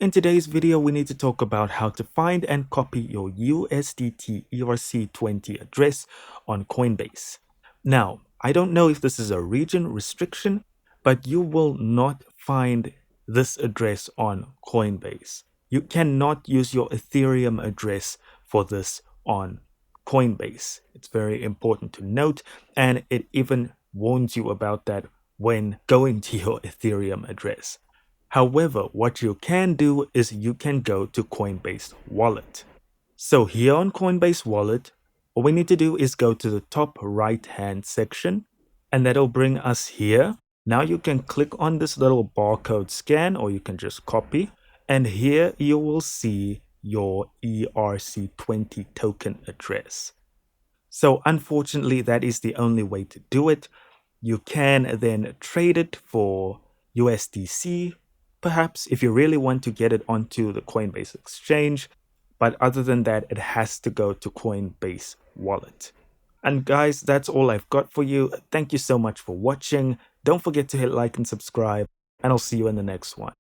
In today's video, we need to talk about how to find and copy your USDT ERC20 address on Coinbase. Now, I don't know if this is a region restriction, but you will not find this address on Coinbase. You cannot use your Ethereum address for this on Coinbase. It's very important to note, and it even warns you about that when going to your Ethereum address. However, what you can do is you can go to Coinbase Wallet. So here on Coinbase Wallet, all we need to do is go to the top right hand section, and that'll bring us here. Now you can click on this little barcode scan, or you can just copy, and here you will see your ERC20 token address. So unfortunately, that is the only way to do it. You can then trade it for USDC, perhaps, if you really want to get it onto the Coinbase exchange. But other than that, it has to go to Coinbase Wallet. And guys, that's all I've got for you. Thank you so much for watching. Don't forget to hit like and subscribe, and I'll see you in the next one.